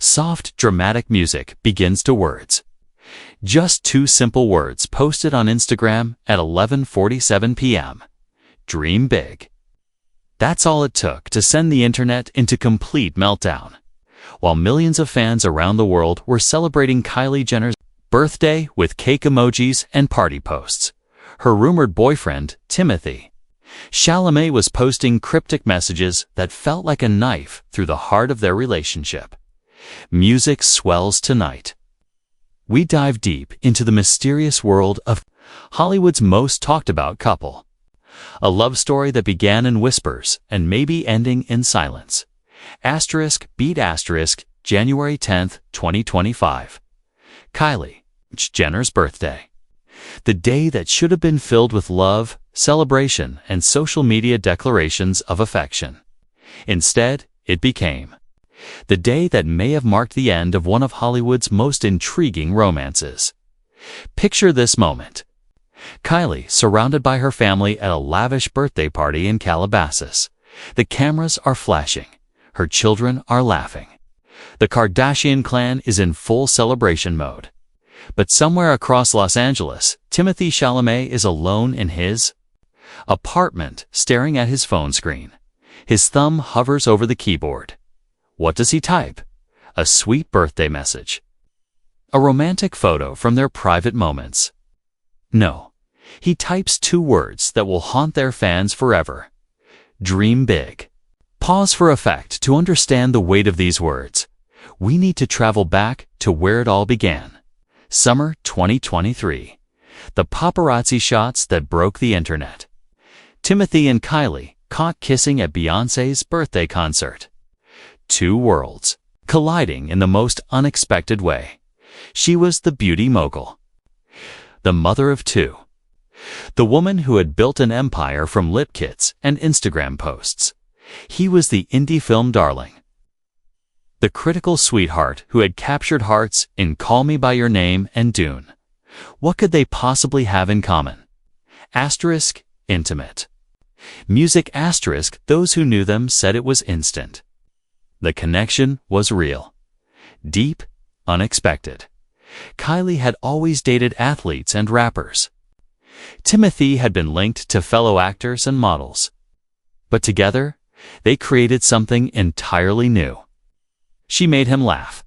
Soft, dramatic music begins to words. Just two simple words posted on Instagram at 11:47 p.m. Dream big. That's all it took to send the internet into complete meltdown. While millions of fans around the world were celebrating Kylie Jenner's birthday with cake emojis and party posts, her rumored boyfriend, Timothée Chalamet, was posting cryptic messages that felt like a knife through the heart of their relationship. Music swells tonight. We dive deep into the mysterious world of Hollywood's most talked about couple. A love story that began in whispers and may be ending in silence. January 10th, 2025. Kylie Jenner's birthday. The day that should have been filled with love, celebration, and social media declarations of affection. Instead, it became the day that may have marked the end of one of Hollywood's most intriguing romances. Picture this moment. Kylie, surrounded by her family at a lavish birthday party in Calabasas. The cameras are flashing. Her children are laughing. The Kardashian clan is in full celebration mode. But somewhere across Los Angeles, Timothée Chalamet is alone in his apartment, staring at his phone screen. His thumb hovers over the keyboard. What does he type? A sweet birthday message. A romantic photo from their private moments. No. He types two words that will haunt their fans forever. Dream big. Pause for effect to understand the weight of these words. We need to travel back to where it all began. Summer 2023. The paparazzi shots that broke the internet. Timothée and Kylie caught kissing at Beyoncé's birthday concert. Two worlds colliding in the most unexpected way. She was the beauty mogul, the mother of two, the woman who had built an empire from lip kits and Instagram posts. He was the indie film darling, the critical sweetheart who had captured hearts in Call Me By Your Name and Dune. What could they possibly have in common? Intimate. Music. Those who knew them said it was instant. The connection was real. Deep, unexpected. Kylie had always dated athletes and rappers. Timothée had been linked to fellow actors and models. But together, they created something entirely new. She made him laugh.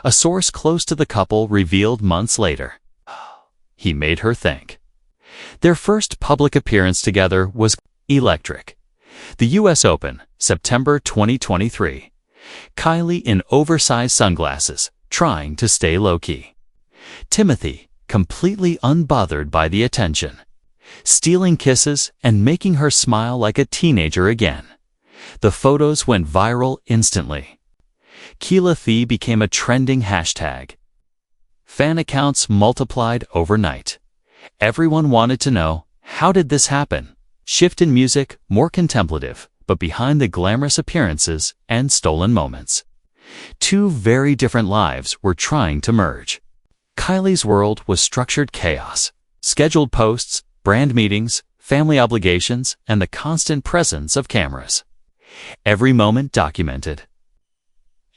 A source close to the couple revealed months later. He made her think. Their first public appearance together was electric. The U.S. Open, September 2023. Kylie in oversized sunglasses, trying to stay low-key. Timothée, completely unbothered by the attention, stealing kisses and making her smile like a teenager again. The photos went viral instantly. Kylie became a trending hashtag. Fan accounts multiplied overnight. Everyone wanted to know, how did this happen? Shift in music, more contemplative, but behind the glamorous appearances and stolen moments. Two very different lives were trying to merge. Kylie's world was structured chaos, scheduled posts, brand meetings, family obligations, and the constant presence of cameras. Every moment documented.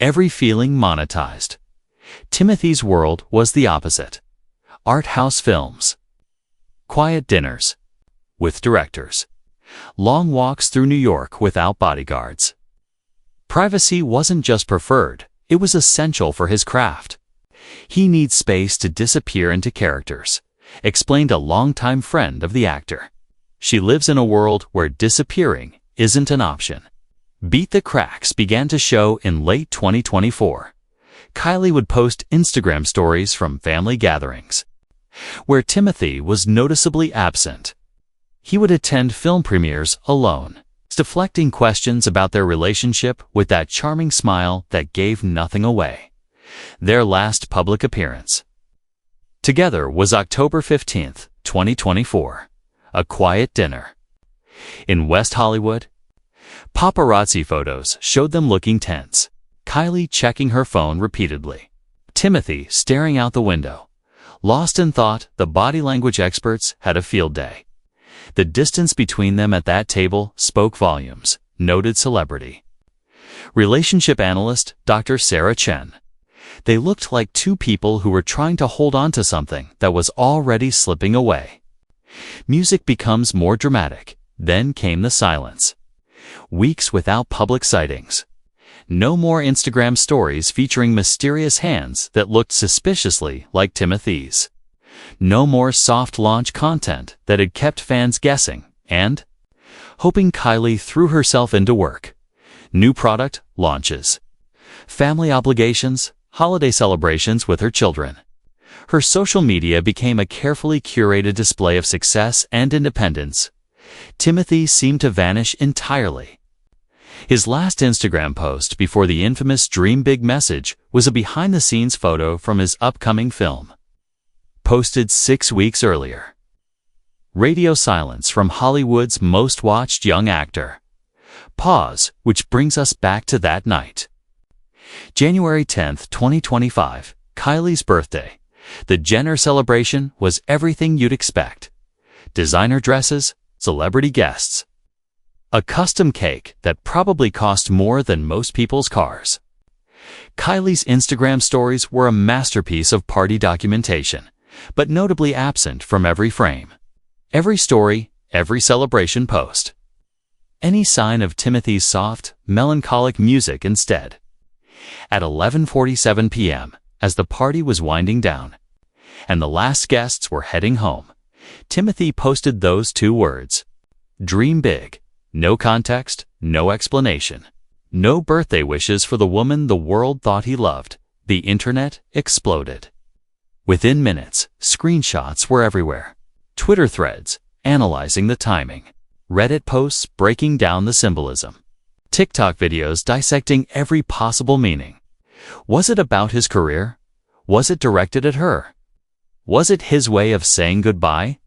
Every feeling monetized. Timothée's world was the opposite. Art house films. Quiet dinners. With directors. Long walks through New York without bodyguards. Privacy wasn't just preferred, it was essential for his craft. He needs space to disappear into characters, explained a longtime friend of the actor. She lives in a world where disappearing isn't an option. Beat the Cracks began to show in late 2024. Kylie would post Instagram stories from family gatherings, where Timothée was noticeably absent. He would attend film premieres alone, deflecting questions about their relationship with that charming smile that gave nothing away. Their last public appearance together was October 15th, 2024. A quiet dinner in West Hollywood. Paparazzi photos showed them looking tense, Kylie checking her phone repeatedly, Timothée staring out the window. Lost in thought, the body language experts had a field day. The distance between them at that table spoke volumes, noted celebrity. Relationship analyst Dr. Sarah Chen. They looked like two people who were trying to hold on to something that was already slipping away. Music becomes more dramatic. Then came the silence. Weeks without public sightings. No more Instagram stories featuring mysterious hands that looked suspiciously like Timothée's. No more soft launch content that had kept fans guessing and hoping. Kylie threw herself into work. New product launches. Family obligations, holiday celebrations with her children. Her social media became a carefully curated display of success and independence. Timothée seemed to vanish entirely. His last Instagram post before the infamous Dream Big message was a behind-the-scenes photo from his upcoming film, posted 6 weeks earlier. Radio silence from Hollywood's most watched young actor. Pause, which brings us back to that night. January 10, 2025, Kylie's birthday. The Jenner celebration was everything you'd expect. Designer dresses, celebrity guests. A custom cake that probably cost more than most people's cars. Kylie's Instagram stories were a masterpiece of party documentation, but notably absent from every frame. Every story, every celebration post. Any sign of Timothée's soft, melancholic music instead. At 11:47 p.m., as the party was winding down, and the last guests were heading home, Timothée posted those two words. Dream big. No context, no explanation. No birthday wishes for the woman the world thought he loved. The internet exploded. Within minutes, screenshots were everywhere. Twitter threads analyzing the timing. Reddit posts breaking down the symbolism. TikTok videos dissecting every possible meaning. Was it about his career? Was it directed at her? Was it his way of saying goodbye?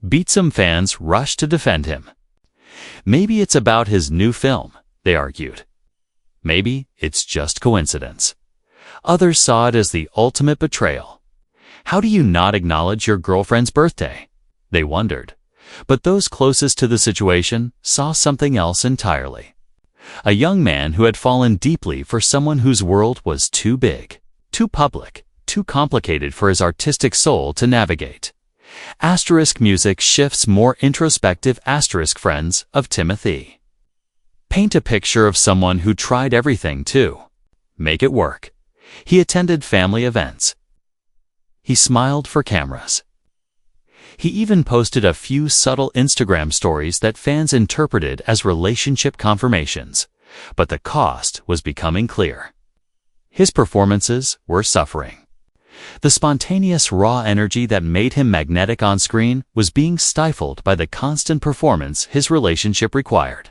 Beatsome fans rushed to defend him. Maybe it's about his new film, they argued. Maybe it's just coincidence. Others saw it as the ultimate betrayal. How do you not acknowledge your girlfriend's birthday? They wondered. But those closest to the situation saw something else entirely. A young man who had fallen deeply for someone whose world was too big, too public, too complicated for his artistic soul to navigate. Asterisk music shifts more introspective. Asterisk friends of Timothée. Paint a picture of someone who tried everything to make it work. He attended family events. He smiled for cameras. He even posted a few subtle Instagram stories that fans interpreted as relationship confirmations, but the cost was becoming clear. His performances were suffering. The spontaneous raw energy that made him magnetic on screen was being stifled by the constant performance his relationship required.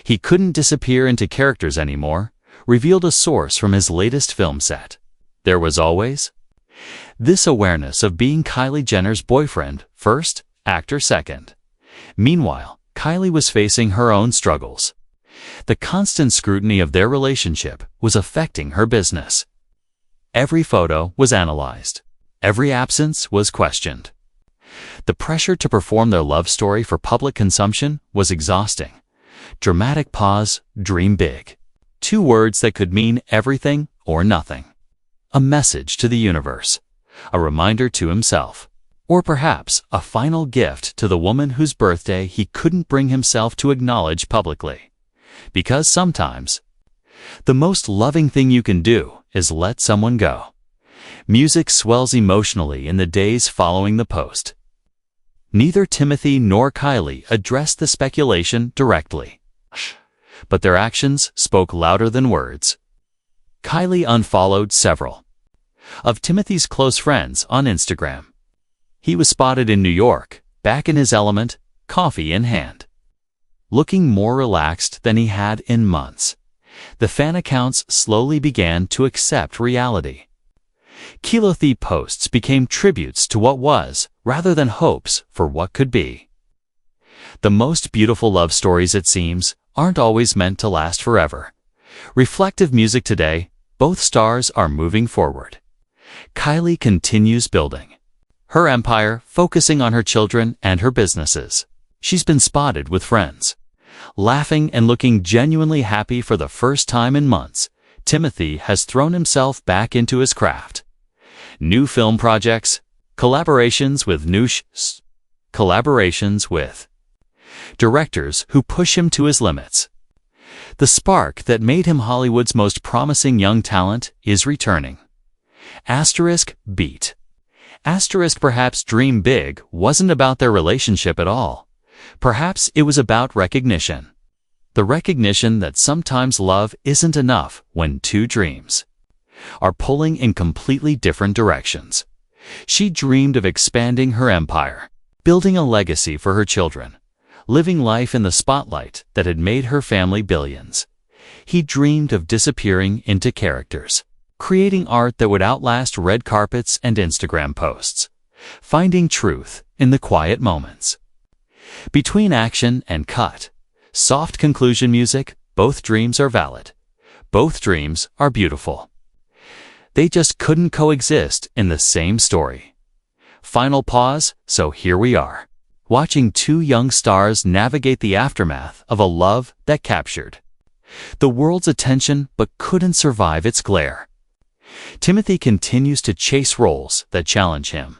He couldn't disappear into characters anymore, revealed a source from his latest film set. There was always this awareness of being Kylie Jenner's boyfriend first, actor second. Meanwhile, Kylie was facing her own struggles. The constant scrutiny of their relationship was affecting her business. Every photo was analyzed. Every absence was questioned. The pressure to perform their love story for public consumption was exhausting. Dramatic pause, dream big. Two words that could mean everything or nothing. A message to the universe. A reminder to himself. Or perhaps a final gift to the woman whose birthday he couldn't bring himself to acknowledge publicly. Because sometimes, the most loving thing you can do is let someone go. Music swells emotionally in the days following the post. Neither Timothée nor Kylie addressed the speculation directly, but their actions spoke louder than words. Kylie unfollowed several of Timothée's close friends on Instagram. He was spotted in New York, back in his element, coffee in hand, looking more relaxed than he had in months. The fan accounts slowly began to accept reality. Kylie posts became tributes to what was, rather than hopes for what could be. The most beautiful love stories, it seems, aren't always meant to last forever. Reflective music today, both stars are moving forward. Kylie continues building her empire, focusing on her children and her businesses. She's been spotted with friends, laughing and looking genuinely happy for the first time in months. Timothée has thrown himself back into his craft. New film projects, collaborations with directors who push him to his limits. The spark that made him Hollywood's most promising young talent is returning. Beat. Perhaps Dream Big wasn't about their relationship at all. Perhaps it was about recognition. The recognition that sometimes love isn't enough when two dreams are pulling in completely different directions. She dreamed of expanding her empire, building a legacy for her children, living life in the spotlight that had made her family billions. He dreamed of disappearing into characters, creating art that would outlast red carpets and Instagram posts, finding truth in the quiet moments. Between action and cut, soft conclusion music, both dreams are valid. Both dreams are beautiful. They just couldn't coexist in the same story. Final pause, so here we are, watching two young stars navigate the aftermath of a love that captured the world's attention but couldn't survive its glare. Timothée continues to chase roles that challenge him.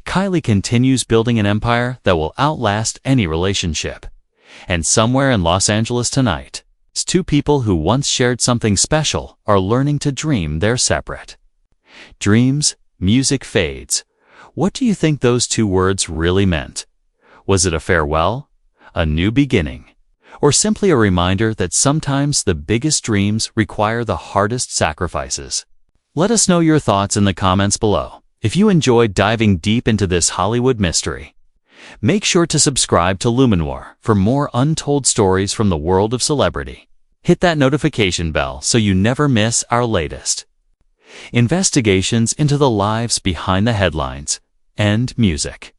Kylie continues building an empire that will outlast any relationship. And somewhere in Los Angeles tonight, two people who once shared something special are learning to dream they're separate. Dreams, music fades. What do you think those two words really meant? Was it a farewell, a new beginning, or simply a reminder that sometimes the biggest dreams require the hardest sacrifices? Let us know your thoughts in the comments below. If you enjoyed diving deep into this Hollywood mystery, make sure to subscribe to Luminoir for more untold stories from the world of celebrity. Hit that notification bell so you never miss our latest investigations into the lives behind the headlines and music.